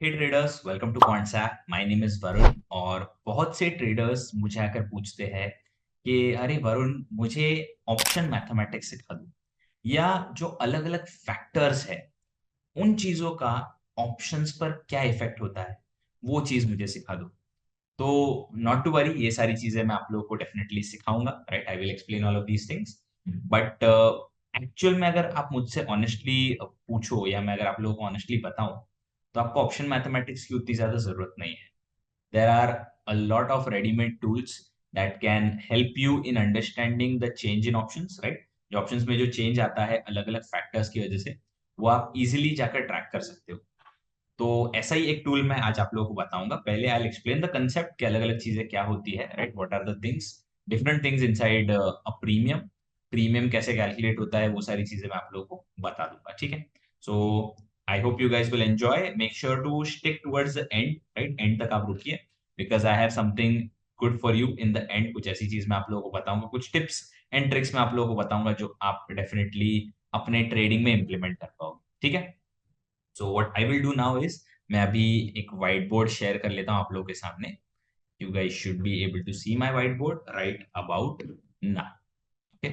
Hey traders, welcome to concept. My name is Varun. और बहुत से ट्रेडर्स मुझे आकर पूछते हैं कि अरे वरुण, मुझे ऑप्शन मैथमेटिक्स सिखा दो, या जो अलग अलग फैक्टर्स है उन चीजों का ऑप्शंस पर क्या इफेक्ट होता है, वो चीज मुझे सिखा दो। तो नॉट टू वरी, ये सारी चीजें मैं आप लोगों को डेफिनेटली सिखाऊंगा। Right, I will explain all of these things. But actual में अगर आप मुझसे ऑनेस्टली पूछो, या मैं अगर आप लोगों को ऑनेस्टली बताऊं, तो आपको ऑप्शन मैथमेटिक्स की उतनी ज्यादा जरूरत नहीं है। There are a lot of readymade tools that can help you in understanding the change in options. Right, जो ऑप्शंस में जो चेंज आता है अलग अलग फैक्टर्स की वजह से, वो आप इजिली जाकर ट्रैक कर सकते हो। तो ऐसा ही एक टूल मैं आज आप लोगों को बताऊंगा। पहले आई एक्सप्लेन द कंसेप्ट कि अलग अलग चीजें क्या होती है। Right, what are the things, different things inside a premium. Premium कैसे कैलकुलेट होता है, वो सारी चीजें मैं आप लोगों को बता दूंगा। ठीक है, so I hope you guys will enjoy. Make sure to stick towards the end. Right, end तक आप रुकिए, because I have something good for you in the end. कुछ ऐसी चीज मैं आप लोगों को बताऊंगा, कुछ टिप्स एंड ट्रिक्स मैं आप लोगों को बताऊंगा जो आप डेफिनेटली अपने ट्रेडिंग में इंप्लीमेंट कर पाओगे। ठीक है, so what I will do now is, मैं अभी एक व्हाइट बोर्ड शेयर कर लेता हूं आप लोगों के सामने। You guys should be able to see my white board right about now. Okay,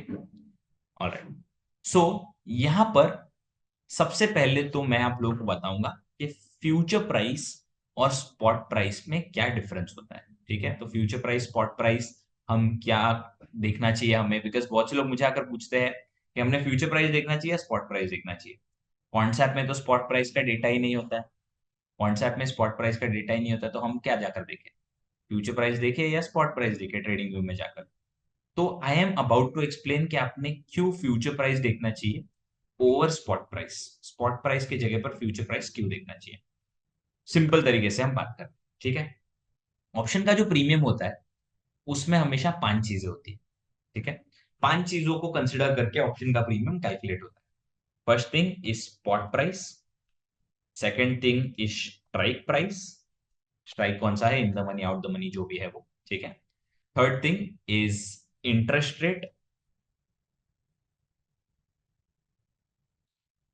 alright. So यहां पर सबसे पहले तो मैं आप लोगों को बताऊंगा कि फ्यूचर प्राइस और स्पॉट प्राइस में क्या डिफरेंस होता है। ठीक है, तो फ्यूचर प्राइस, स्पॉट प्राइस, हम क्या देखना चाहिए हमें, बिकॉज बहुत से लोग मुझे आकर पूछते हैं कि हमने फ्यूचर प्राइस देखना चाहिए, स्पॉट प्राइस देखना चाहिए। कॉन्सेप्ट में तो स्पॉट प्राइस का डेटा ही नहीं होता है। कॉन्सेप्ट में स्पॉट प्राइस का डेटा ही नहीं होता, तो हम क्या जाकर देखें, फ्यूचर प्राइस देखे या स्पॉट प्राइस देखे ट्रेडिंग व्यू में जाकर। तो I am about to explain कि आपने क्यों फ्यूचर प्राइस देखना चाहिए over spot price, spot price की जगह पर फ्यूचर प्राइस क्यों देखना चाहिए। सिंपल तरीके से हम बात करें। ठीक है, ऑप्शन का जो प्रीमियम होता है उसमें हमेशा 5 चीजें होती है। ठीक है, 5 चीजों को कंसिडर करके ऑप्शन का प्रीमियम कैलकुलेट होता है। First thing is spot price, second thing is strike price, strike कौन सा है, in the money out the money जो भी है वो। ठीक है, third thing is interest rate,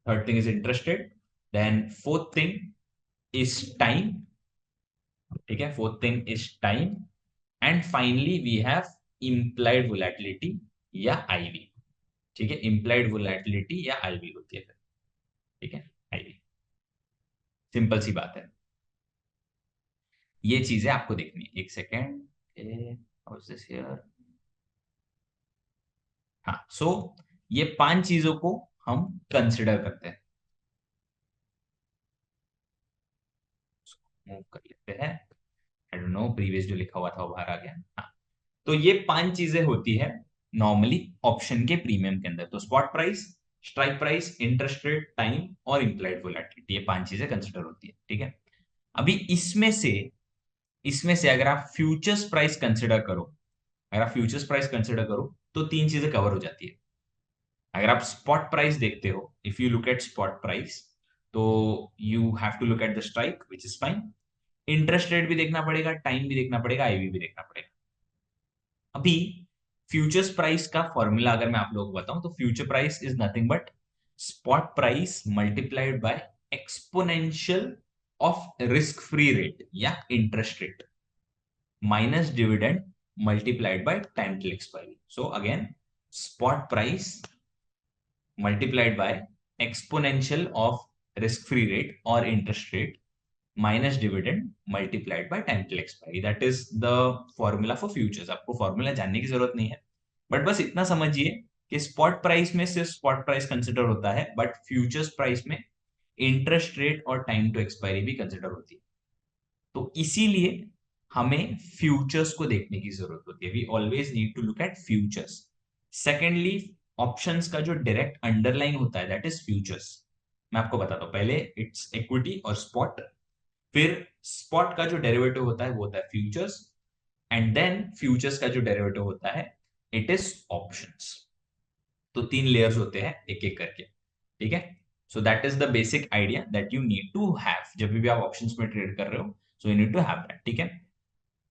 third thing is interest rate, then fourth thing is time. ठीक है, fourth thing is time, and finally we have implied volatility या IV. ठीक है, इम्प्लाइड वोलेटिलिटी या आईवी होती है फिर। ठीक है, आईवी, सिंपल सी बात है। ये चीजें आपको देखनी है। एक सेकेंड, हाँ, सो ये 5 चीजों को हम कंसिडर करते हैं। मूव कर लेते हैं, आई डोंट नो प्रीवियस जो लिखा हुआ था वो बाहर आ गया। हाँ, तो ये 5 चीजें होती है नॉर्मली ऑप्शन के प्रीमियम के अंदर। तो spot price, strike price, interest rate, time और इम्प्लाइड वोलेटिलिटी, ये 5 चीजें कंसिडर होती है। ठीक है, अभी इसमें से अगर आप फ्यूचर्स प्राइस कंसिडर करो, अगर आप फ्यूचर्स प्राइस कंसिडर करो तो 3 चीजें कवर हो जाती है। अगर आप स्पॉट प्राइस देखते हो, if you look at spot price, तो you have to look at the strike which is fine, interest rate भी देखना पड़ेगा, टाइम भी देखना पड़ेगा, आईवी भी देखना पड़ेगा। अभी फ्यूचर्स प्राइस का फॉर्मूला अगर मैं आप लोगों को बताऊं, तो future price is nothing but spot price multiplied by exponential of risk free rate या interest rate minus dividend multiplied by time till expiry. So again, spot price multiplied by exponential of risk free rate or interest rate minus dividend multiplied by time till expiry. That is the formula for futures. आपको formula जानने की जरूरत नहीं है, but बस इतना समझिए कि स्पॉट प्राइस में सिर्फ स्पॉट प्राइस कंसिडर होता है, बट फ्यूचर्स प्राइस में इंटरेस्ट रेट और टाइम टू एक्सपायरी भी कंसिडर होती है। तो इसीलिए हमें फ्यूचर्स को देखने की जरूरत होती है। We always need to look at futures. Secondly, options का जो डायरेक्ट अंडरलाइन होता है दैट इज फ्यूचर्स। मैं आपको बताता हूं, पहले इट्स इक्विटी और स्पॉट, फिर स्पॉट का जो डेरिवेटिव होता है वो होता है फ्यूचर्स, एंड देन फ्यूचर्स का जो डेरिवेटिव होता है इट इज ऑप्शंस। तो 3 लेयर्स होते हैं एक एक करके। ठीक है, so that is the basic idea that you need to have जब भी आप ऑप्शंस में ट्रेड कर रहे हो। So you need to have that. ठीक है,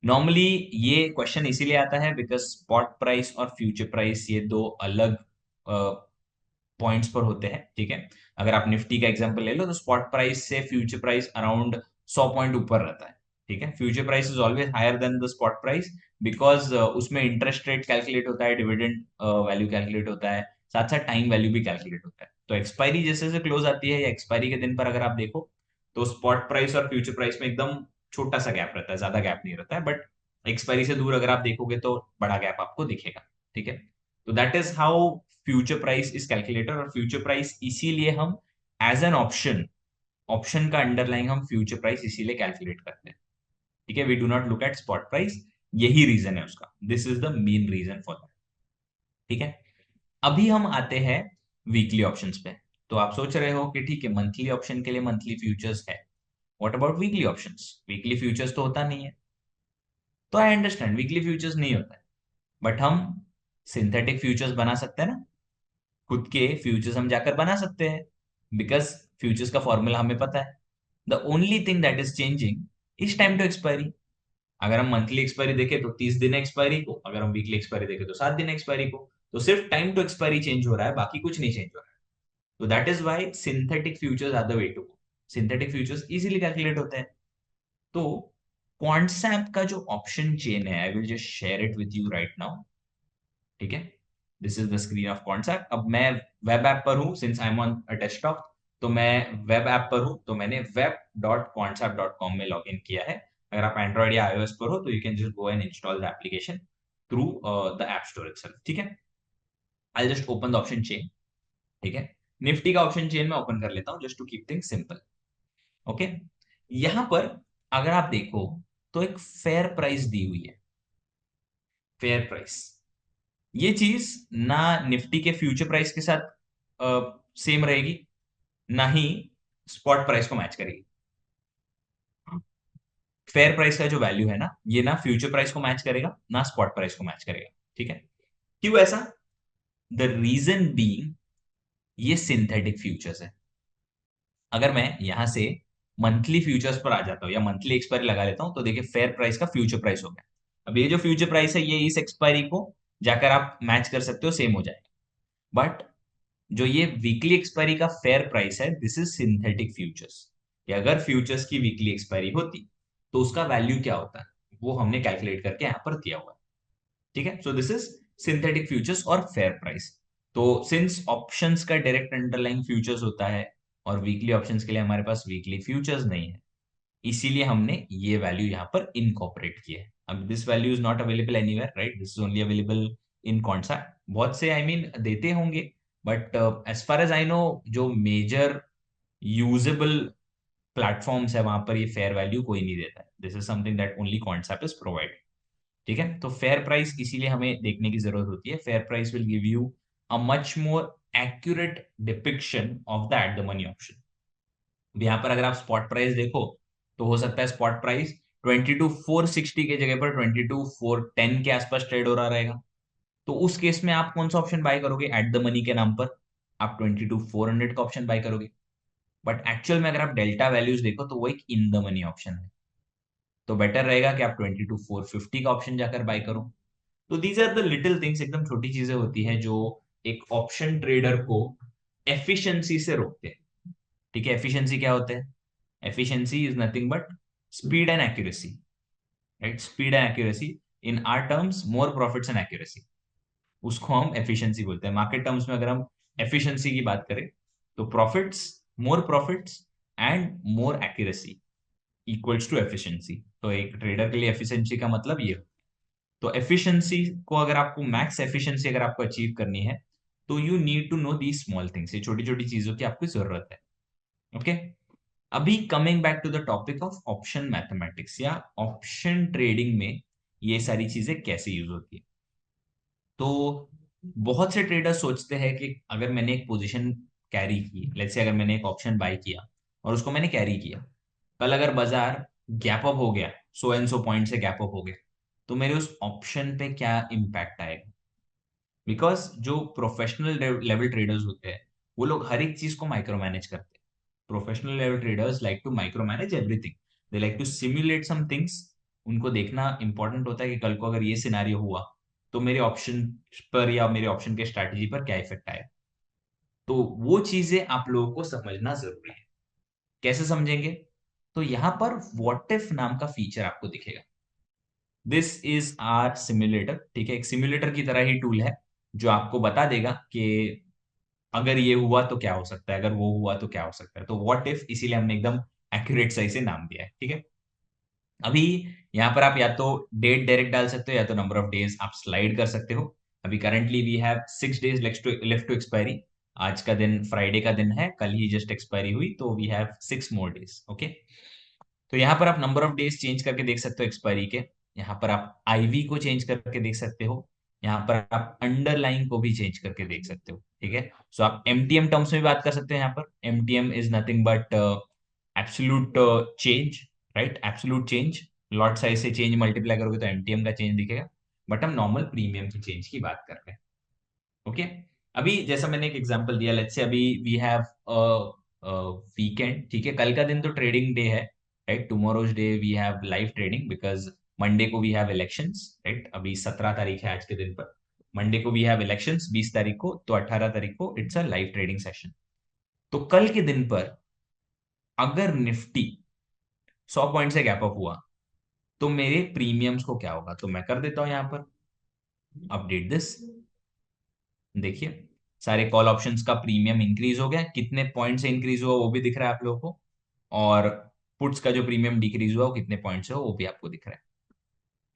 नॉर्मली ये क्वेश्चन इसीलिए आता है बिकॉज स्पॉट प्राइस और फ्यूचर प्राइस ये दो अलग पॉइंट्स पर होते हैं। ठीक है, अगर आप निफ्टी का एग्जांपल ले लो, तो स्पॉट प्राइस से फ्यूचर प्राइस अराउंड 100 पॉइंट ऊपर रहता है, ठीक है। Future price is always higher than the spot price, because उसमें इंटरेस्ट रेट कैलकुलेट होता है, डिविडेंड वैल्यू कैलकुलेट होता है, साथ साथ टाइम वैल्यू भी कैलकुलेट होता है। तो एक्सपायरी जैसे जैसे क्लोज आती है या एक्सपायरी के दिन पर अगर आप देखो, तो स्पॉट प्राइस और फ्यूचर प्राइस में एकदम छोटा सा गैप रहता है, ज्यादा गैप नहीं रहता है, बट एक्सपायरी से दूर अगर आप देखोगे तो बड़ा गैप आपको दिखेगा, ठीक है। तो that is how future price is calculated, और फ्यूचर प्राइस इसीलिए हम एज एन ऑप्शन, ऑप्शन का अंडरलाइन हम फ्यूचर प्राइस इसीलिए कैलकुलेट करते हैं, ठीक है। We do not look at spot price, यही रीजन है उसका, this is the main reason for that, ठीक है। अभी हम आते हैं वीकली ऑप्शंस पे। तो आप सोच रहे हो कि ठीक है, मंथली ऑप्शन के लिए मंथली फ्यूचर्स है, what about weekly options? Weekly futures तो होता नहीं है। तो आई अंडरस्टैंड वीकली फ्यूचर्स नहीं होता है, बट हम सिंथेटिक फ्यूचर्स बना सकते हैं ना, खुद के फ्यूचर्स हम जाकर बना सकते हैं, बिकॉज फ्यूचर्स का फॉर्मूला हमें पता है। The only thing that is changing is time to expiry. अगर हम मंथली एक्सपायरी देखें तो 30 दिन एक्सपायरी को, अगर हम वीकली एक्सपायरी देखें तो 7 दिन एक्सपायरी को। तो सिर्फ टाइम टू एक्सपायरी चेंज हो रहा है, बाकी कुछ नहीं चेंज हो रहा है। तो that is why synthetic futures are the way to go. Synthetic futures easily calculate होते हैं। तो क्वांटसैप का जो ऑप्शन चेन है, I will just share it with you right now, ठीक है। This is the screen of concept. अब मैं वेब ऐप पर हूं, since I am on a desktop, तो मैं वेब ऐप पर हूं, तो मैंने web.concept.com में लॉग इन किया है। अगर आप एंड्रॉइड या iOS पर हो तो you can just go and install the application through the app store itself, ठीक है। I just open the option chain, ठीक है। निफ्टी का ऑप्शन चेन में ओपन कर लेता हूं just to keep things simple, okay. यहां पर अगर आप देखो तो एक फेयर प्राइस दी हुई है, फेयर प्राइस। ये चीज ना निफ्टी के फ्यूचर प्राइस के साथ सेम रहेगी, ना ही स्पॉट प्राइस को मैच करेगी। फेयर प्राइस का जो वैल्यू है ना, ये ना फ्यूचर प्राइस को मैच करेगा, ना स्पॉट प्राइस को मैच करेगा, ठीक है। क्यों ऐसा? द रीजन बीइंग, ये सिंथेटिक फ्यूचर्स है। अगर मैं यहां से मंथली फ्यूचर्स पर आ जाता हूं या मंथली एक्सपायरी लगा लेता हूं, तो देखिए फेयर प्राइस का फ्यूचर प्राइस हो गया। अब ये जो फ्यूचर प्राइस है, ये इस एक्सपायरी को जाकर आप मैच कर सकते हो, सेम हो जाएगा। बट जो ये वीकली एक्सपायरी का फेयर प्राइस है, दिस इज सिंथेटिक फ्यूचर्स। कि अगर फ्यूचर्स की वीकली एक्सपायरी होती तो उसका वैल्यू क्या होता है, वो हमने कैलकुलेट करके यहां पर दिया हुआ है, ठीक है। So this is synthetic futures और फेयर प्राइस। तो सिंस ऑप्शंस का डायरेक्ट अंडरलाइन फ्यूचर्स होता है, और वीकली ऑप्शंस के लिए हमारे पास वीकली फ्यूचर्स नहीं है, इसीलिए हमने ये वैल्यू यहाँ पर इनकॉर्पोरेट की है। अब this value is not available anywhere, right, this is only available in concept. बहुत से आई मीन देते होंगे, but as far as I know, जो मेजर यूजेबल प्लेटफॉर्म्स है वहां पर ये फेयर वैल्यू कोई नहीं देता है। This is something that only concept is provide, ठीक है। तो फेयर प्राइस इसीलिए हमें देखने की जरूरत होती है। Fair price will give you a much more accurate depiction of the eight the money option. यहाँ पर अगर आप स्पॉट प्राइस देखो, तो हो सकता है स्पॉट प्राइस 22,460 की जगह पर 22,410 के आसपास ट्रेड हो रहा रहेगा। तो उस केस में आप कौन सा ऑप्शन बाय करोगे एट द मनी के नाम पर? आप 22,400 का ऑप्शन बाय करोगे। बट एक्चुअल में अगर आप डेल्टा वैल्यूज देखो तो वो एक इन द मनी ऑप्शन है, तो बेटर रहेगा कि आप 22,450 का ऑप्शन जाकर बाय करो। तो these are the little things, एकदम छोटी चीजें होती है जो एक ऑप्शन ट्रेडर को एफिशिएंसी से रोकते हैं, ठीक है। एफिशिएंसी क्या होता है? Efficiency is nothing but speed and accuracy, right. Speed and accuracy, in are terms more profits and accuracy, उसको हम एफिशिएंसी बोलते हैं। मार्केट टर्म्स में अगर हम एफिशिएंसी की बात करें, तो profits and more accuracy equals to efficiency. तो एक ट्रेडर के लिए एफिशिएंसी का मतलब ये। तो एफिशिएंसी को, अगर आपको मैक्स एफिशिएंसी अगर आपको अचीव करनी है, तो you need to know the small things, ये छोटी छोटी चीजों की आपको जरूरत है, ओके। अभी coming back to the topic of option mathematics या ऑप्शन ट्रेडिंग में ये सारी चीजें कैसे यूज होती है। तो बहुत से ट्रेडर्स सोचते हैं कि अगर मैंने एक पोजीशन कैरी की, लेट्स से अगर मैंने एक ऑप्शन बाय किया और उसको मैंने कैरी किया, कल अगर बाजार गैप अप हो गया, 100 से गैप अप हो गया, तो मेरे उस ऑप्शन पे क्या इम्पैक्ट आएगा? बिकॉज जो प्रोफेशनल लेवल ट्रेडर्स होते हैं, वो लोग हर एक चीज को माइक्रो मैनेज करते हैं। Professional level traders like to micro manage everything, they like to simulate some things. उनको देखना इंपॉर्टेंट होता है कि कल को अगर ये सिनारियो हुआ, तो मेरे ऑप्शन पर या मेरे ऑप्शन के स्ट्रैटेजी पर क्या इफेक्ट आएगा। तो वो चीजें आप लोगों को समझना जरूरी है। कैसे समझेंगे? तो यहां पर व्हाट इफ नाम का फीचर आपको दिखेगा। दिस इज आर सिम्युलेटर, ठीक है, एक सिम्युलेटर की तरह ही टूल है जो आपको बता देगा कि अगर ये हुआ तो क्या हो सकता है, अगर वो हुआ तो क्या हो सकता है। तो व्हाट इफ, इसीलिए हमने एकदम एक्यूरेट सही से नाम दिया है, ठीक है। अभी यहाँ पर आप या तो डेट डायरेक्ट डाल सकते हो या तो नंबर ऑफ डेज आप स्लाइड कर सकते हो। अभी currently we have 6 days left to expiry. आज का दिन फ्राइडे का दिन है, कल ही जस्ट एक्सपायरी हुई, तो we have 6 more days, okay. तो यहाँ पर आप नंबर ऑफ डेज चेंज करके देख सकते हो एक्सपायरी के। यहाँ पर आप आईवी को चेंज करके देख सकते हो। यहाँ पर आप अंडरलाइन को भी चेंज करके देख सकते हो, ठीक है। सो आप एमटीएम टर्म्स में भी बात कर सकते हैं। यहाँ पर MTM is nothing but absolute change, right, absolute change. Lot size से चेंज मल्टीप्लाई करोगे तो एमटीएम का चेंज दिखेगा, बट हम नॉर्मल प्रीमियम की चेंज की बात कर रहे हैं, ओके। अभी जैसा मैंने एक एग्जांपल दिया, लेट्स से अभी वी हैव वीकेंड, ठीक है, कल का दिन तो ट्रेडिंग डे है, right. Tomorrow's day we have live trading because Monday को वी हैव इलेक्शंस, राइट। अभी 17 तारीख है आज के दिन पर। मंडे को वी हैव इलेक्शंस 20 तारीख को, तो 18 तारीख को it's a live trading session. तो कल के दिन पर अगर निफ्टी 100 पॉइंट से गैप अप हुआ तो मेरे प्रीमियम्स को क्या होगा, तो मैं कर देता हूं यहां पर अपडेट दिस। देखिए, सारे कॉल ऑप्शंस का प्रीमियम इंक्रीज हो गया, कितने पॉइंट से इंक्रीज हुआ वो भी दिख रहा है आप लोगों को, और पुट्स का जो प्रीमियम डिक्रीज हुआ वो कितने पॉइंट से हो वो भी आपको दिख रहा है,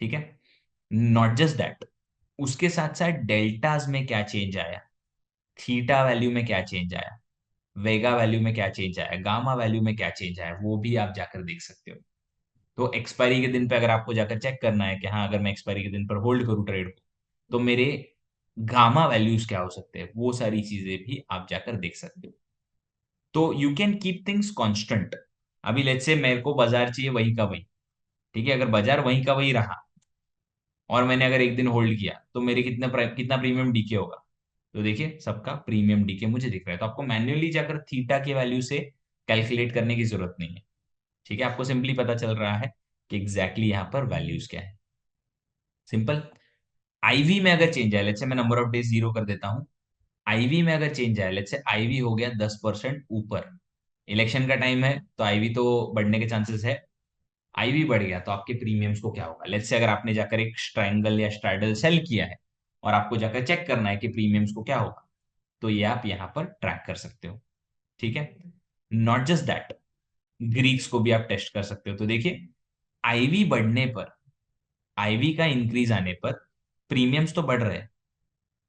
ठीक है। नॉट जस्ट दैट, उसके साथ साथ डेल्टाज में क्या चेंज आया, थीटा वैल्यू में क्या चेंज आया, वेगा वैल्यू में क्या चेंज आया, गामा वैल्यू में क्या चेंज आया, वो भी आप जाकर देख सकते हो। तो एक्सपायरी के दिन पे अगर आपको जाकर चेक करना है कि हाँ अगर मैं एक्सपायरी के दिन पर होल्ड करूं ट्रेड को, तो मेरे गामा वैल्यूज क्या हो सकते हैं, वो सारी चीजें भी आप जाकर देख सकते हो। तो you can keep things constant. अभी लेट्स से मेरे को बाजार चाहिए वही का वही, ठीक है। अगर बाजार वही का वही रहा और मैंने अगर एक दिन होल्ड किया तो मेरे कितना प्रीमियम डीके होगा, तो देखिए सबका प्रीमियम डीके मुझे दिख रहा है। तो आपको मैन्युअली जाकर थीटा के वैल्यू से कैलकुलेट करने की जरूरत नहीं है, ठीक है। आपको सिंपली पता चल रहा है कि एग्जैक्टली यहाँ पर वैल्यूज क्या है, सिंपल। आईवी में अगर चेंज आए, लेट्स से मैं नंबर ऑफ डेज 0 कर देता हूं। आईवी में अगर चेंज आए, लेट्स से आईवी हो गया 10% ऊपर, इलेक्शन का टाइम है तो आईवी तो बढ़ने के चांसेस है। आईवी बढ़ गया तो आपके प्रीमियम्स को क्या होगा, लेट्स से अगर आपने जाकर एक स्ट्रायंगल या स्ट्राइडल सेल किया है और आपको जाकर चेक करना है कि प्रीमियम्स को क्या होगा, तो ये आप यहाँ पर ट्रैक कर सकते हो, ठीक है। नॉट जस्ट दैट, ग्रीक्स को भी आप टेस्ट कर सकते हो। तो देखिए, आईवी बढ़ने पर, आईवी का इंक्रीज आने पर प्रीमियम्स तो बढ़ रहे हैं,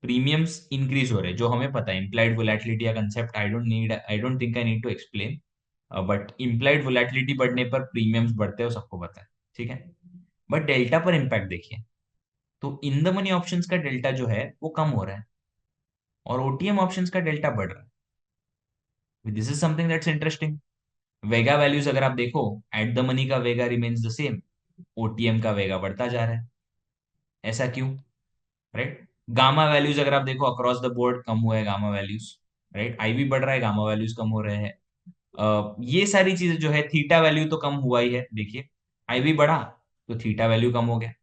प्रीमियम्स इंक्रीज हो रहे हैं, जो हमें पता है। इम्प्लाइड वोलेटिलिटी का concept I don't think I need to explain, but implied volatility बढ़ने पर प्रीमियम्स बढ़ते हैं, वो सबको पता है, ठीक है। बट डेल्टा पर इंपैक्ट देखिए, तो इन द मनी ऑप्शंस का डेल्टा जो है वो कम हो रहा है और ओटीएम ऑप्शंस का डेल्टा बढ़ रहा है। This is something that's interesting. Vega values अगर आप देखो, एट द मनी का वेगा रिमेन्स द सेम, ओटीएम का वेगा बढ़ता जा रहा है, ऐसा क्यों, राइट। गामा वैल्यूज अगर आप देखो अक्रॉस द बोर्ड कम हुआ है गामा वैल्यूज, राइट। आईवी बढ़ रहा है, गामा वैल्यूज कम हो रहे हैं। ये सारी चीजें जो है, थीटा वैल्यू तो कम हुआ ही है, देखिए आईवी बढ़ा तो थीटा वैल्यू कम हो गया,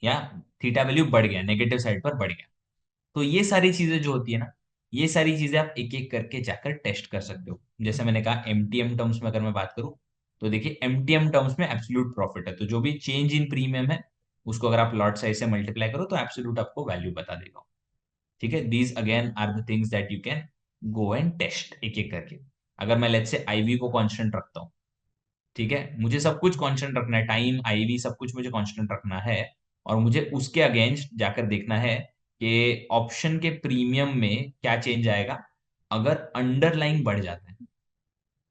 या थीटा वैल्यू बढ़ गया, नेगेटिव साइड पर बढ़ गया। तो ये सारी चीजें जो होती है ना, ये सारी चीजें आप एक एक करके जाकर टेस्ट कर सकते हो। जैसे मैंने कहा एमटीएम टर्म्स में अगर मैं बात करूं, तो देखिए एमटीएम टर्म्स में एब्सोल्यूट प्रॉफिट है, तो जो भी चेंज इन प्रीमियम है उसको अगर आप लॉट साइज से मल्टीप्लाई करो तो एब्सोल्यूट आपको वैल्यू बता देगा, ठीक है। These again are the things that you can go and test एक एक करके। अगर मैं लेट्स से आईवी को कांस्टेंट रखता हूँ, ठीक है, मुझे सब कुछ कांस्टेंट रखना है, टाइम आईवी सब कुछ मुझे कांस्टेंट रखना है, और मुझे उसके अगेंस्ट जाकर देखना है कि ऑप्शन के प्रीमियम में क्या चेंज आएगा अगर अंडरलाइन बढ़ जाता है।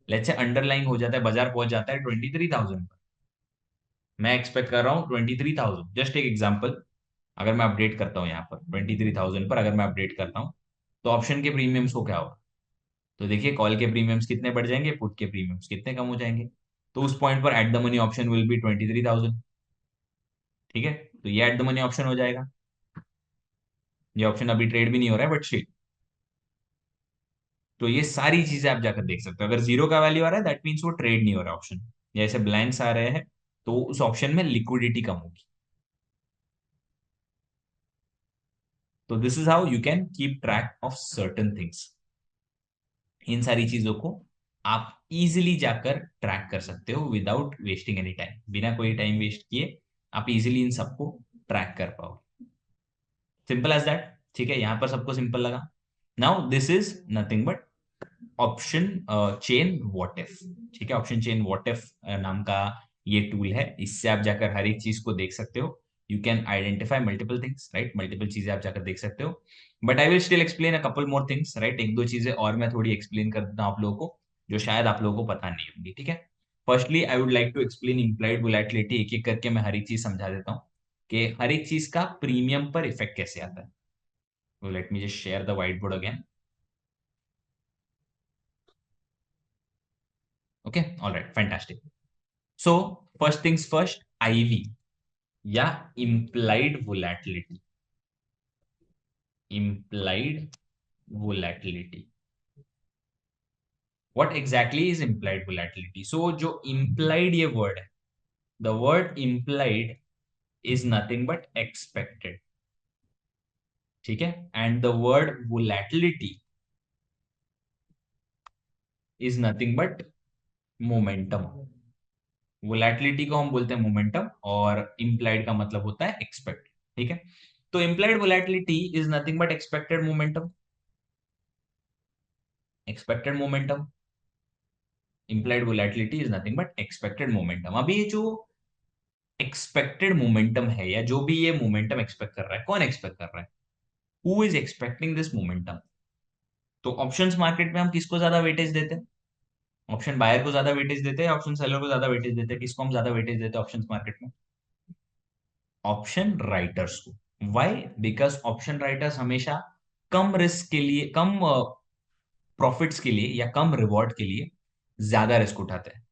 लेट्स से अंडरलाइन हो जाता है, बाजार पहुंच जाता है 23,000 पर, मैं एक्सपेक्ट कर रहा हूँ 23,000, जस्ट एक एग्जांपल। अगर मैं अपडेट करता हूँ यहाँ पर 23,000 पर अगर मैं अपडेट करता हूँ, तो ऑप्शन के प्रीमियम्स को क्या होगा, तो देखिए कॉल के प्रीमियम्स कितने बढ़ जाएंगे, पुट के प्रीमियम्स कितने कम हो जाएंगे। तो उस पॉइंट पर eight the money option will be 23,000, ठीक है। तो ये एट द मनी ऑप्शन हो जाएगा, ये ऑप्शन अभी ट्रेड भी नहीं हो रहा है बट स्टिल। तो ये सारी चीजें आप जाकर देख सकते हो। अगर जीरो का वैल्यू आ रहा है दैट मीन्स वो ट्रेड नहीं हो रहा ऑप्शन, जैसे ब्लैंक्स आ रहे हैं तो उस ऑप्शन में लिक्विडिटी कम होगी। तो this is how you can keep track of certain things, इन सारी चीजों को आप इजिली जाकर ट्रैक कर सकते हो विदाउट वेस्टिंग एनी टाइम, बिना कोई टाइम वेस्ट किए आप इजिली इन सबको ट्रैक कर पाओ। Simple as that. ठीक है, यहां पर सबको सिंपल लगा। Now this is nothing but option chain what if. ठीक है, ऑप्शन चेन व्हाट इफ नाम का ये टूल है, इससे आप जाकर हर एक चीज को देख सकते हो। You can identify multiple things, right, multiple चीजें आप जाकर देख सकते हो। But I will still explain a couple more things, right, एक दो चीजें और मैं थोड़ी एक्सप्लेन कर देता हूं आप लोगों को, जो शायद आप लोगों को पता नहीं होगी। ठीक है, firstly I would like to explain implied volatility, एक एक करके मैं हर एक चीज समझा देता हूँ कि हर एक चीज का प्रीमियम पर इफेक्ट कैसे आता है। So let me just share the whiteboard again. Okay, all right, fantastic. So first things first, IV या implied volatility. Implied volatility. What exactly is implied volatility? So जो implied ये word है, the word implied is nothing but expected. ठीक है, and the word volatility is nothing but momentum. Volatility को हम बोलते हैं मोमेंटम और इम्प्लाइड का मतलब होता है एक्सपेक्ट। ठीक है, तो implied volatility is nothing but expected momentum. Expected momentum, implied volatility is nothing but expected momentum. अभी ये जो एक्सपेक्टेड मोमेंटम है या जो भी ये मोमेंटम एक्सपेक्ट कर रहा है, कौन एक्सपेक्ट कर रहा है? Who is expecting this momentum? तो ऑप्शंस मार्केट में हम किसको ज्यादा वेटेज देते हैं? ऑप्शन बायर को ज्यादा वेटेज देते हैं, ऑप्शन सेलर को ज्यादा वेटेज देते हैं? किसको हम ज्यादा वेटेज देते हैं ऑप्शंस मार्केट में? ऑप्शन राइटर्स को। वाई? बिकॉज ऑप्शन राइटर्स हमेशा कम रिस्क के लिए, कम प्रॉफिट्स के लिए या कम रिवॉर्ड के लिए ज्यादा रिस्क उठाते हैं।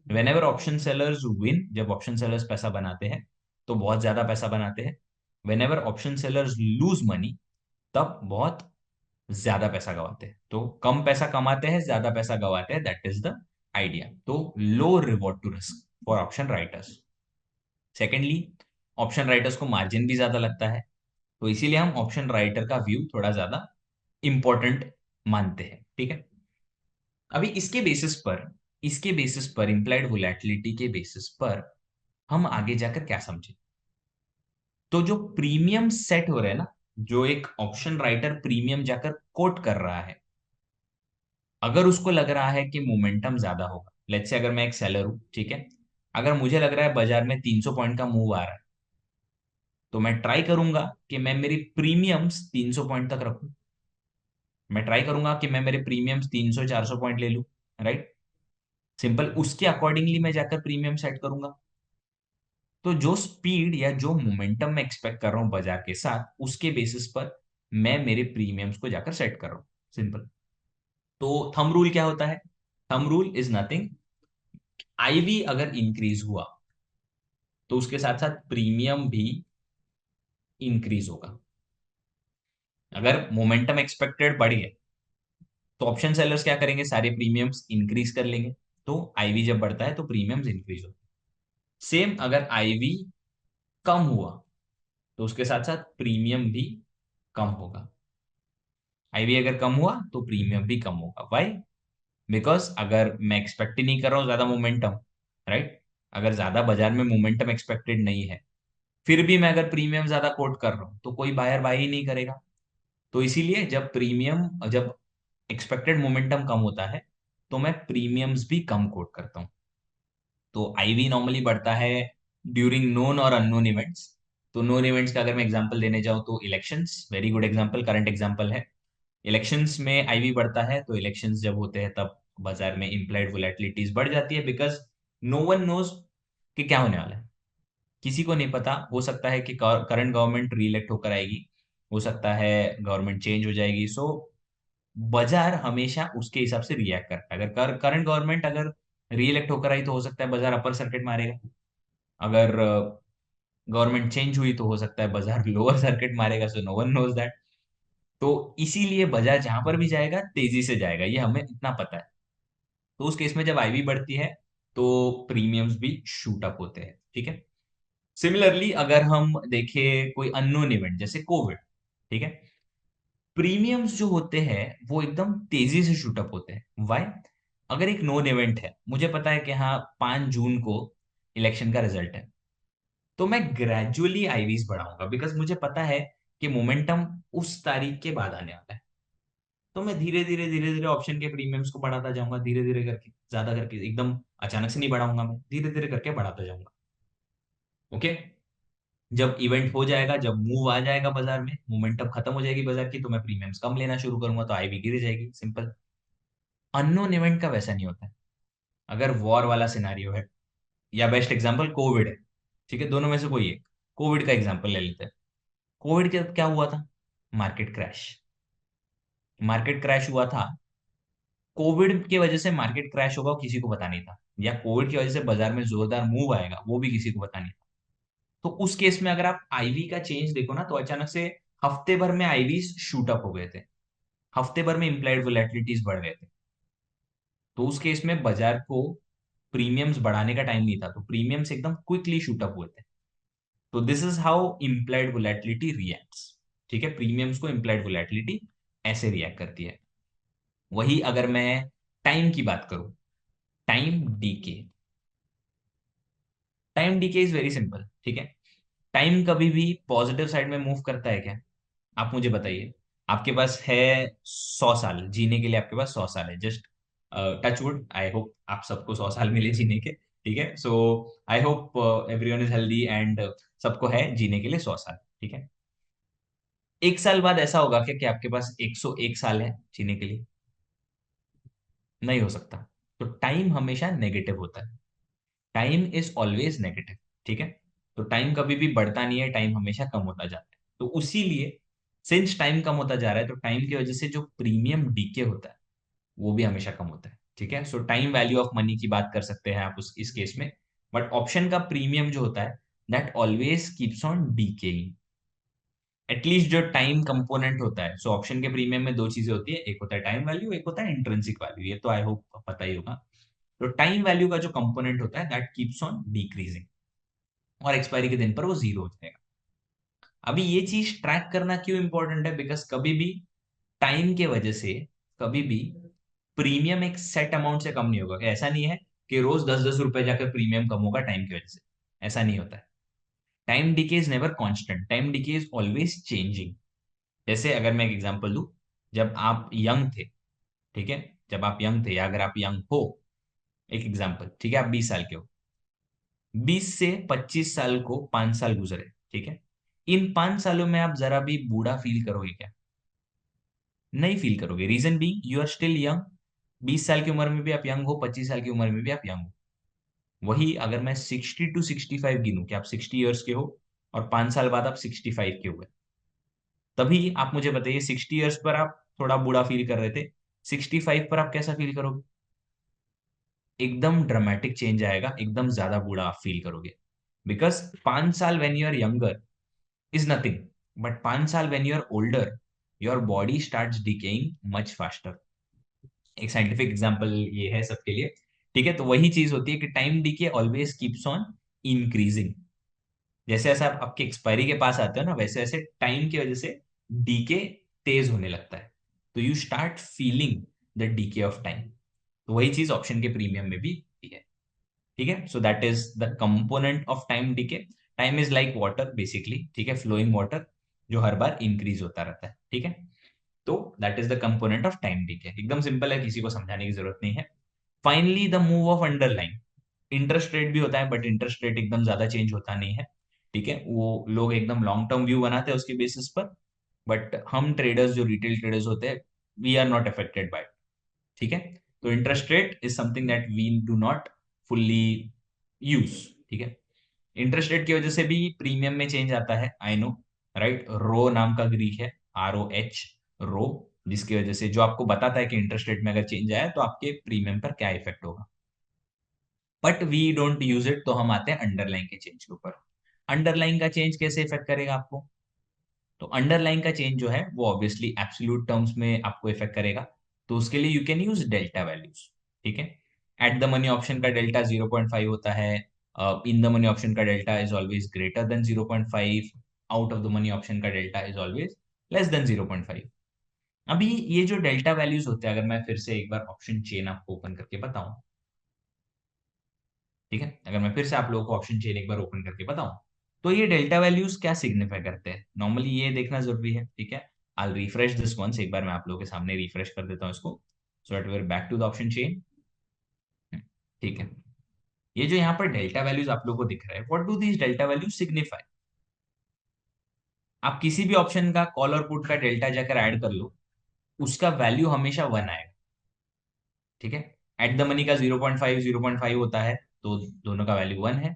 When ever option sellers win, जब ऑप्शन सेलर्स पैसा बनाते हैं तो बहुत ज्यादा पैसा बनाते हैं। When ever option sellers lose money, तब बहुत ज्यादा पैसा गवाते हैं। तो कम पैसा कमाते हैं, ज्यादा पैसा गवाते हैं, दैट इज द आइडिया। तो low reward to risk for option writers. Secondly, option writers को मार्जिन भी ज्यादा लगता है, तो इसीलिए हम ऑप्शन राइटर का व्यू थोड़ा ज्यादा इंपॉर्टेंट मानते हैं। ठीक है, अभी इसके बेसिस पर इंप्लाइड वोलेटिलिटी के बेसिस पर हम आगे जाकर क्या समझे? तो जो प्रीमियम सेट हो रहे हैं ना, जो एक ऑप्शन राइटर प्रीमियम जाकर कोट कर रहा है, अगर उसको लग रहा है कि मोमेंटम ज्यादा होगा, लेट्स से अगर मैं एक सेलर हूं, ठीक है, अगर मुझे लग रहा है बाजार में 300 पॉइंट का मूव आ रहा है, तो मैं ट्राई करूंगा कि मैं मेरी प्रीमियम्स 300 पॉइंट तक रखूं। मैं ट्राई करूंगा कि मैं मेरे प्रीमियम्स 300 400 पॉइंट ले लूं, राइट। सिंपल, उसके अकॉर्डिंगली मैं जाकर प्रीमियम सेट करूंगा। तो जो स्पीड या जो मोमेंटम मैं एक्सपेक्ट कर रहा हूं बाजार के साथ, उसके बेसिस पर मैं मेरे प्रीमियम्स को जाकर सेट कर रहा हूं। सिंपल। तो थंब रूल क्या होता है? Thumb rule is nothing, IV अगर इंक्रीज हुआ तो उसके साथ साथ प्रीमियम भी इंक्रीज होगा। अगर मोमेंटम एक्सपेक्टेड बढ़ गया तो ऑप्शन सेलर्स क्या करेंगे? सारे प्रीमियम्स इंक्रीज कर लेंगे। तो आईवी जब बढ़ता है तो प्रीमियम्स इंक्रीज होते हैं। सेम अगर आईवी कम हुआ तो उसके साथ साथ प्रीमियम भी कम होगा। आईवी अगर कम हुआ तो प्रीमियम भी कम होगा। वाई? बिकॉज अगर मैं एक्सपेक्ट ही नहीं कर रहा हूं ज्यादा मोमेंटम, राइट, अगर ज्यादा बाजार में मोमेंटम एक्सपेक्टेड नहीं है, फिर भी मैं अगर प्रीमियम ज्यादा कोट कर रहा हूं, तो कोई बायर बाय ही नहीं करेगा। तो इसीलिए जब एक्सपेक्टेड मोमेंटम कम होता है तो मैं प्रीमियम्स भी कम कोट करता हूं। तो आईवी नॉर्मली बढ़ता है ड्यूरिंग नोन और अननोन इवेंट्स। तो नोन इवेंट्स का अगर मैं एग्जांपल देने जाऊं तो elections, very good example, current example है। इलेक्शंस में आईवी बढ़ता है, तो इलेक्शंस जब होते हैं तब बाजार में इम्प्लाइड वोलेटिलिटीज बढ़ जाती है, बिकॉज नो वन नोज कि क्या होने वाला है। किसी को नहीं पता, हो सकता है कि करंट गवर्नमेंट रीइलेक्ट होकर आएगी, हो सकता है गवर्नमेंट चेंज हो जाएगी। सो बाजार हमेशा उसके हिसाब से रिएक्ट करता है। अगर करंट गवर्नमेंट अगर रीइलेक्ट होकर आई तो हो सकता है बाजार अपर सर्किट मारेगा। अगर गवर्नमेंट चेंज हुई तो हो सकता है बाजार लोअर सर्किट मारेगा। So no one knows that. तो इसीलिए बाजार जहां पर भी जाएगा तेजी से जाएगा, ये हमें इतना पता है। तो उस केस में जब आईवी बढ़ती है तो प्रीमियम्स भी शूट अप होते हैं। ठीक है, सिमिलरली अगर हम देखें कोई अननोन इवेंट जैसे कोविड, ठीक है, प्रीमियम्स जो होते हैं वो एकदम तेजी से शूट अप होते हैं। वाई? अगर एक नोन इवेंट है, मुझे पता है कि हाँ 5 जून को इलेक्शन का रिजल्ट है, तो मैं ग्रेजुअली आईवीज बढ़ाऊंगा, बिकॉज मुझे पता है कि मोमेंटम उस तारीख के बाद आने वाला है। तो मैं धीरे धीरे ऑप्शन के प्रीमियम्स को बढ़ाता जाऊंगा, धीरे धीरे करके, ज्यादा करके, एकदम अचानक से नहीं बढ़ाऊंगा, मैं धीरे धीरे करके बढ़ाता जाऊंगा। ओके। जब इवेंट हो जाएगा, जब मूव आ जाएगा बाजार में, मोमेंटम खत्म हो जाएगी बाजार की, तो मैं प्रीमियम्स कम लेना शुरू करूंगा, तो आईवी गिर जाएगी, सिंपल। अननोन इवेंट का वैसा नहीं होता है। अगर वॉर वाला सिनारियो है, या बेस्ट एग्जांपल कोविड है, ठीक है, दोनों में से कोई एक, कोविड का एग्जांपल ले लेते हैं। कोविड के क्या हुआ था? Market crash. मार्केट क्रैश हुआ था। कोविड की वजह से मार्केट क्रैश होगा वो किसी को पता नहीं था, या कोविड की वजह से बाजार में जोरदार मूव आएगा वो भी किसी को पता नहीं था। तो उस केस में अगर आप आईवी का चेंज देखो ना, तो अचानक से हफ्ते भर में आईवी शूट अप हो गए थे, हफ्ते भर में इम्प्लाइड वोलेटिलिटीज बढ़ गए थे। तो उस केस में बाजार को प्रीमियम्स बढ़ाने का टाइम नहीं था, तो प्रीमियम्स एकदम क्विकली शूट अप हुए थे। तो this is how implied volatility reacts. ठीक है, प्रीमियम्स को इम्प्लाइड वोलेटिलिटी ऐसे रिएक्ट करती है। वही अगर मैं टाइम की बात करूं, time DK, time DK is very simple. ठीक है, टाइम कभी भी पॉजिटिव साइड में मूव करता है क्या? आप मुझे बताइए। आपके पास है 100 साल जीने के लिए, आपके पास 100 साल है, just touch wood, I hope आप सबको 100 साल मिले जीने के। ठीक है, so I hope everyone is healthy and सबको है जीने के लिए 100 साल। ठीक है, 1 साल बाद ऐसा होगा क्या कि आपके पास 101 साल है जीने के लिए? नहीं हो सकता। तो टाइम हमेशा नेगेटिव होता है, टाइम इज ऑलवेज नेगेटिव। ठीक है, तो टाइम कभी भी बढ़ता नहीं है, टाइम हमेशा कम होता जाता है। तो उसी लिए, सिंस टाइम कम होता जा रहा है, तो टाइम की वजह से जो प्रीमियम डीके होता है वो भी हमेशा कम होता है। ठीक है, सो टाइम वैल्यू ऑफ मनी की बात कर सकते हैं आप उस इस केस में। बट ऑप्शन का प्रीमियम जो होता है, that always keeps on decaying. At least जो टाइम कंपोनेंट होता है, सो ऑप्शन के प्रीमियम में दो चीजें होती है, एक होता है टाइम वैल्यू, एक होता है इंट्रिंसिक वैल्यू, ये तो आई होप पता ही होगा। तो टाइम वैल्यू का जो कंपोनेंट होता है, दैट कीप्स ऑन डिक्रीजिंग, और एक्सपायरी के दिन पर वो जीरो हो जाएगा। अभी ये चीज ट्रैक करना क्यों इंपॉर्टेंट है? बिकॉज कभी भी टाइम के वजह से, कभी भी प्रीमियम एक सेट अमाउंट से कम नहीं होगा। ऐसा नहीं है कि रोज 10-10 रुपए जाकर प्रीमियम कम होगा टाइम की वजह से, ऐसा नहीं होता है। Time decay is never constant, time decay is always changing. जैसे अगर मैं एक एग्जांपल दूं, जब आप यंग थे, ठीक है, जब आप यंग थे, या अगर आप यंग हो, एक एग्जांपल, ठीक है, आप 20 साल के हो, 20 से 25 साल को 5 साल गुजरे, ठीक है, इन 5 सालों में आप जरा भी बूढ़ा फील करोगे क्या? नहीं फील करोगे। Reason be, you are still young. 20 साल की उम्र में भी आप यंग हो, 25 साल की उम्र में भी आप यंग हो। वही अगर मैं 60 to 65 गिनूं कि आप 60 ईयर्स के हो, और 5 साल बाद आप 65 के हुए, तभी आप मुझे बताइए, 60 ईयर्स पर आप थोड़ा बूढ़ा फील कर रहे थे, 65 पर आप कैसा फील करोगे? एकदम ड्रामेटिक चेंज आएगा, एकदम ज्यादा बूढ़ा आप फील करोगे। बिकॉज 5 साल when you are younger is nothing, but 5 साल when you're older, your body starts decaying much faster। एक साइंटिफिक एग्जांपल ये है सबके लिए। ठीक है, तो वही चीज होती है कि time DK always keeps on increasing. जैसे जैसे आप आपके एक्सपायरी के पास आते हो ना, वैसे वैसे टाइम की वजह से डीके तेज होने लगता है, तो you start feeling the DK of time. तो वही चीज ऑप्शन के प्रीमियम में भी है। ठीक है, so that is the component of time DK. Time is like water basically, ठीक है, फ्लोइंग वाटर, जो हर बार इंक्रीज होता रहता है। ठीक है, तो that is the component of time DK. एकदम सिंपल है, किसी को समझाने की जरूरत नहीं है। Finally the move of underline. Interest rate भी होता है, बट इंटरेस्ट रेट एकदम ज्यादा चेंज होता नहीं है। ठीक है, वो लोग एकदम लॉन्ग टर्म व्यू बनाते हैं उसके बेसिस पर, बट हम ट्रेडर्स, जो रिटेल ट्रेडर्स होते हैं, we are not affected by. ठीक है, तो interest rate is something that we do not fully use. ठीक है, इंटरेस्ट रेट की वजह से भी प्रीमियम में चेंज आता है, आई नो, राइट। रो नाम का ग्रीक है, ROH, रो, जिसकी वजह से, जो आपको बताता है कि इंटरेस्ट रेट में अगर चेंज आया तो आपके प्रीमियम पर क्या इफेक्ट होगा। But we don't use it, तो हम आते हैं अंडरलाइन के चेंज के ऊपर। अंडरलाइन का चेंज कैसे इफेक्ट करेगा आपको? तो अंडरलाइन का चेंज जो है वो ऑब्वियसली एब्सोल्यूट टर्म्स में आपको इफेक्ट करेगा। तो उसके लिए you can use delta values. ठीक है, एट द मनी ऑप्शन का डेल्टा 0.5 होता है, इन द मनी ऑप्शन का delta is always greater than 0.5, out of the money option का delta is always less than 0.5। अभी ये जो डेल्टा वैल्यूज होते हैं, अगर मैं फिर से एक बार ऑप्शन चेन आपको ओपन करके बताऊं, ठीक है, अगर मैं फिर से आप लोगों को ऑप्शन चेन एक बार ओपन करके बताऊं, तो ये डेल्टा वैल्यूज क्या सिग्निफाई करते हैं, नॉर्मली ये देखना जरूरी है, ठीक है। आई रिफ्रेश दिस वंस, एक बार मैं आप लोगों के सामने रिफ्रेश कर देता हूं इसको, so that we are back to the option chain. ठीक है, ये जो यहाँ पर डेल्टा वैल्यूज आप लोगों को दिख रहा है, what do these delta values signify? आप किसी भी ऑप्शन का कॉल और पुट का डेल्टा जाकर ऐड कर लो, उसका वैल्यू हमेशा वन आएगा, ठीक है। एट द मनी का 0.5 0.5 होता है, तो दोनों का वैल्यू वन है।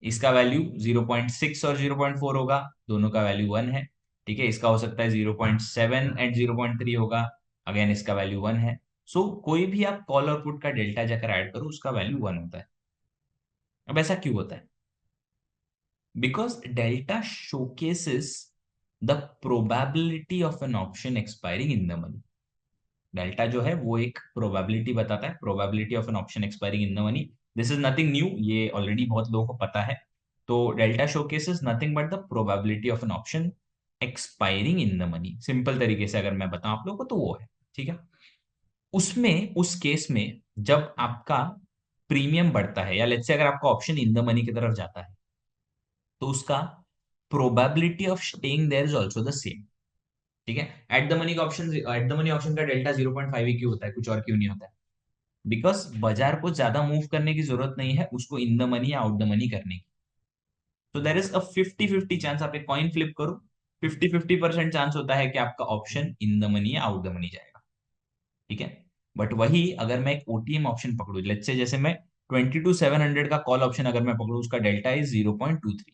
इसका वैल्यू 0.6 और 0.4 होगा, दोनों का वैल्यू वन है, ठीक है। इसका हो सकता है 0.7 एंड 0.3 होगा, अगेन इसका वैल्यू वन है। सो कोई भी आप कॉल और पुट का डेल्टा जाकर ऐड करो, उसका वैल्यू वन होता है। अब ऐसा क्यों होता है? Because delta showcases the probability of an option expiring in the money. Delta जो है वो एक प्रोबेबिलिटी बताता है, probability of an option expiring in the money. This is nothing new, ये ऑलरेडी बहुत लोगों को पता है। तो delta showcases nothing but the probability of an option expiring in the money, simple तरीके से अगर मैं बताऊं आप लोगों को तो वो है, ठीक है। उसमें उस केस में जब आपका प्रीमियम बढ़ता है, या लेट्स से अगर आपका ऑप्शन इन द मनी की तरफ जाता है, तो उसका probability of staying there is also the same, ठीक है। एट द मनी का option, at the money option का डेल्टा 0.5 ही क्यों होता है, कुछ और क्यों नहीं होता है? बिकॉज बाजार को ज्यादा मूव करने की जरूरत नहीं है उसको इन द मनी या आउट द मनी करने की। तो देर इज अ 50-50 चांस, आप एक कॉइन फ्लिप करो, 50-50% चांस होता है कि आपका ऑप्शन इन द मनी या आउट द मनी जाएगा, ठीक है। बट वही अगर मैं एक ओटीएम ऑप्शन पकड़ू, लेट्स से जैसे मैं 22,700 का कॉल ऑप्शन अगर मैं पकड़ू, उसका डेल्टा इज 0.23,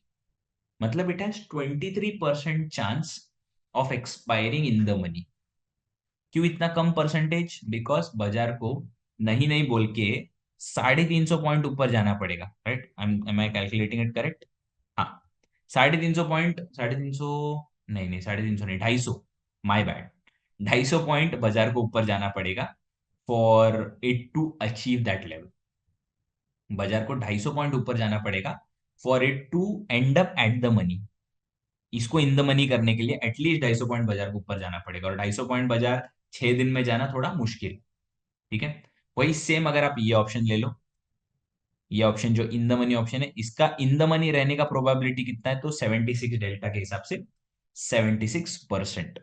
मतलब it has 23% chance of expiring in the money. क्यों इतना कम परसेंटेज? बिकॉज बाजार को नहीं नहीं बोल के 350 पॉइंट ऊपर जाना पड़ेगा, right? Am I calculating it correct? हाँ, 350 पॉइंट, 350, नहीं नहीं 350 नहीं, 250, माई बैड, 250 पॉइंट बाजार को ऊपर जाना पड़ेगा for it to achieve that level. बाजार को 250 पॉइंट ऊपर जाना पड़ेगा for it to end up at the money. इसको इन द मनी करने के लिए एटलीस्ट 250 पॉइंट बाजार को ऊपर जाना पड़ेगा, और 250 पॉइंट बाजार 6 दिन में जाना थोड़ा मुश्किल, ठीक है। वही सेम अगर आप ये ऑप्शन ले लो, ये ऑप्शन जो इन द मनी ऑप्शन है, इसका इन द मनी रहने का प्रोबेबिलिटी कितना है? तो 76 डेल्टा के हिसाब से 76%।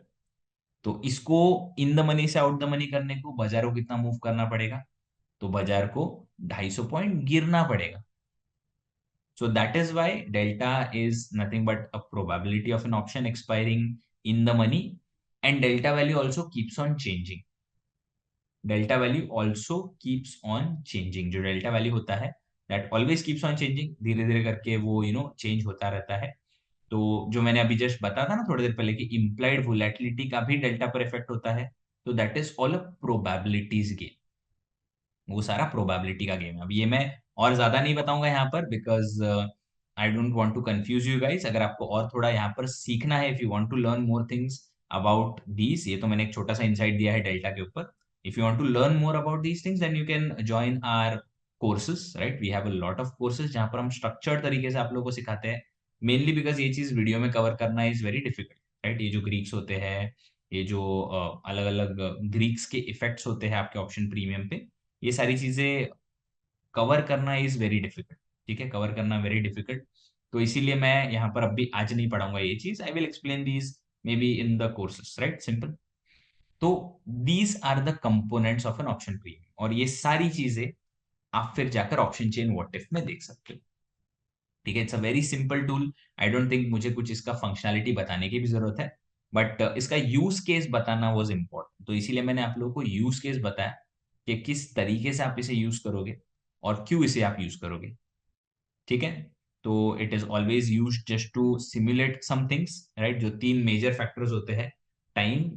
तो इसको इन द मनी से आउट द मनी करने को बाजार को कितना मूव करना पड़ेगा? तो बाजार को 250 पॉइंट गिरना पड़ेगा। So that is why delta is nothing but a probability of an option expiring in the money, and delta value also keeps on changing. Delta value also keeps on changing. जो delta value होता है that always keeps on changing, धीरे धीरे करके वो change होता रहता है। तो जो मैंने अभी जस्ट बताया था ना थोड़ी देर पहले कि implied volatility का भी डेल्टा पर इफेक्ट होता है, तो that is all a probabilities game. वो सारा प्रोबेबिलिटी का गेम है। अब ये मैं और ज्यादा नहीं बताऊंगा यहाँ पर, because I don't want to confuse you guys. अगर आपको और थोड़ा यहाँ पर सीखना है, if you want to learn more things about these, ये तो मैंने एक छोटा सा इंसाइट दिया है डेल्टा के ऊपर। If you want to learn more about these things then you can join our courses, right? We have a lot of courses जहाँ पर हम स्ट्रक्चर्ड तरीके से आप लोगों को सिखाते हैं, मेनली बिकॉज ये चीज वीडियो में कवर करना इज वेरी डिफिकल्ट, राइट? ये जो ग्रीक्स होते हैं, ये जो अलग अलग ग्रीक्स के इफेक्ट्स होते हैं आपके ऑप्शन प्रीमियम पे, ये सारी चीजें कवर करना इज वेरी डिफिकल्ट, ठीक है, कवर करना वेरी डिफिकल्ट। तो इसीलिए मैं यहाँ पर अभी आज नहीं पढ़ाऊंगा ये चीज, I will explain these may be in the courses, right? Simple. तो these are the components of an option premium, और ये सारी चीजें आप फिर जाकर ऑप्शन चेन व्हाट इफ में देख सकते हो, ठीक है। It's a very simple tool, I don't think मुझे कुछ इसका फंक्शनैलिटी बताने की भी जरूरत है, बट इसका यूज केस बताना वॉज इम्पोर्टेंट, तो इसीलिए मैंने आप लोगों को यूज केस बताया कि किस तरीके से आप इसे यूज करोगे और क्यों इसे आप यूज करोगे, ठीक है। तो it is always use just to simulate some things, right? जो तीन मेजर फैक्टर्स होते हैं, time,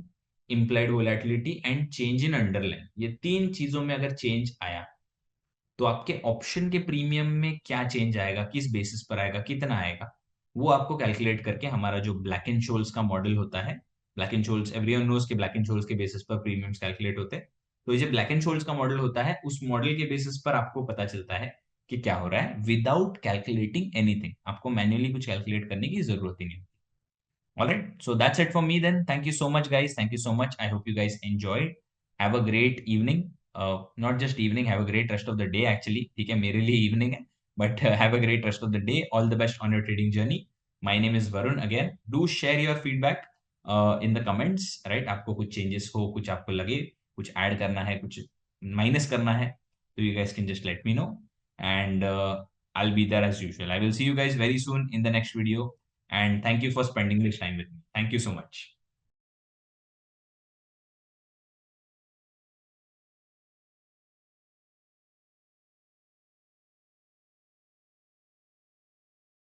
implied volatility and change in underline, ये तीन चीजों में अगर चेंज आया तो आपके ऑप्शन के प्रीमियम में क्या चेंज आएगा, किस बेसिस पर आएगा, कितना आएगा, वो आपको कैलकुलेट करके हमारा जो ब्लैक एंड शोल्स का मॉडल होता है, Black and Scholes, everyone knows के ब्लैक एंड शोल्स के बेसिस पर प्रीमियम्स कैलकुलेट होते हैं। तो ये जो ब्लैक एंड शोल्स का मॉडल होता है, उस मॉडल के बेसिस पर आपको पता चलता है कि क्या हो रहा है, विदाउट कैलकुलेटिंग एनीथिंग। आपको मैन्युअली कुछ कैलकुलेट करने की जरूरत ही नहीं। All right. So that's it for me then. Thank you so much, guys. Thank you so much. I hope you guys enjoyed. Have a great evening. Not just evening, have a great rest of the day actually. ठीक है, मेरे लिए evening है. But have a great rest of the day. All the best on your trading journey. My name is Varun again. Do share your feedback in the comments, right? आपको कुछ changes हो, कुछ आपको लगे, कुछ add करना है, कुछ minus करना है, तो you guys can just let me know. And I'll be there as usual. I will see you guys very soon in the next video. And thank you for spending this time with me. Thank you so much.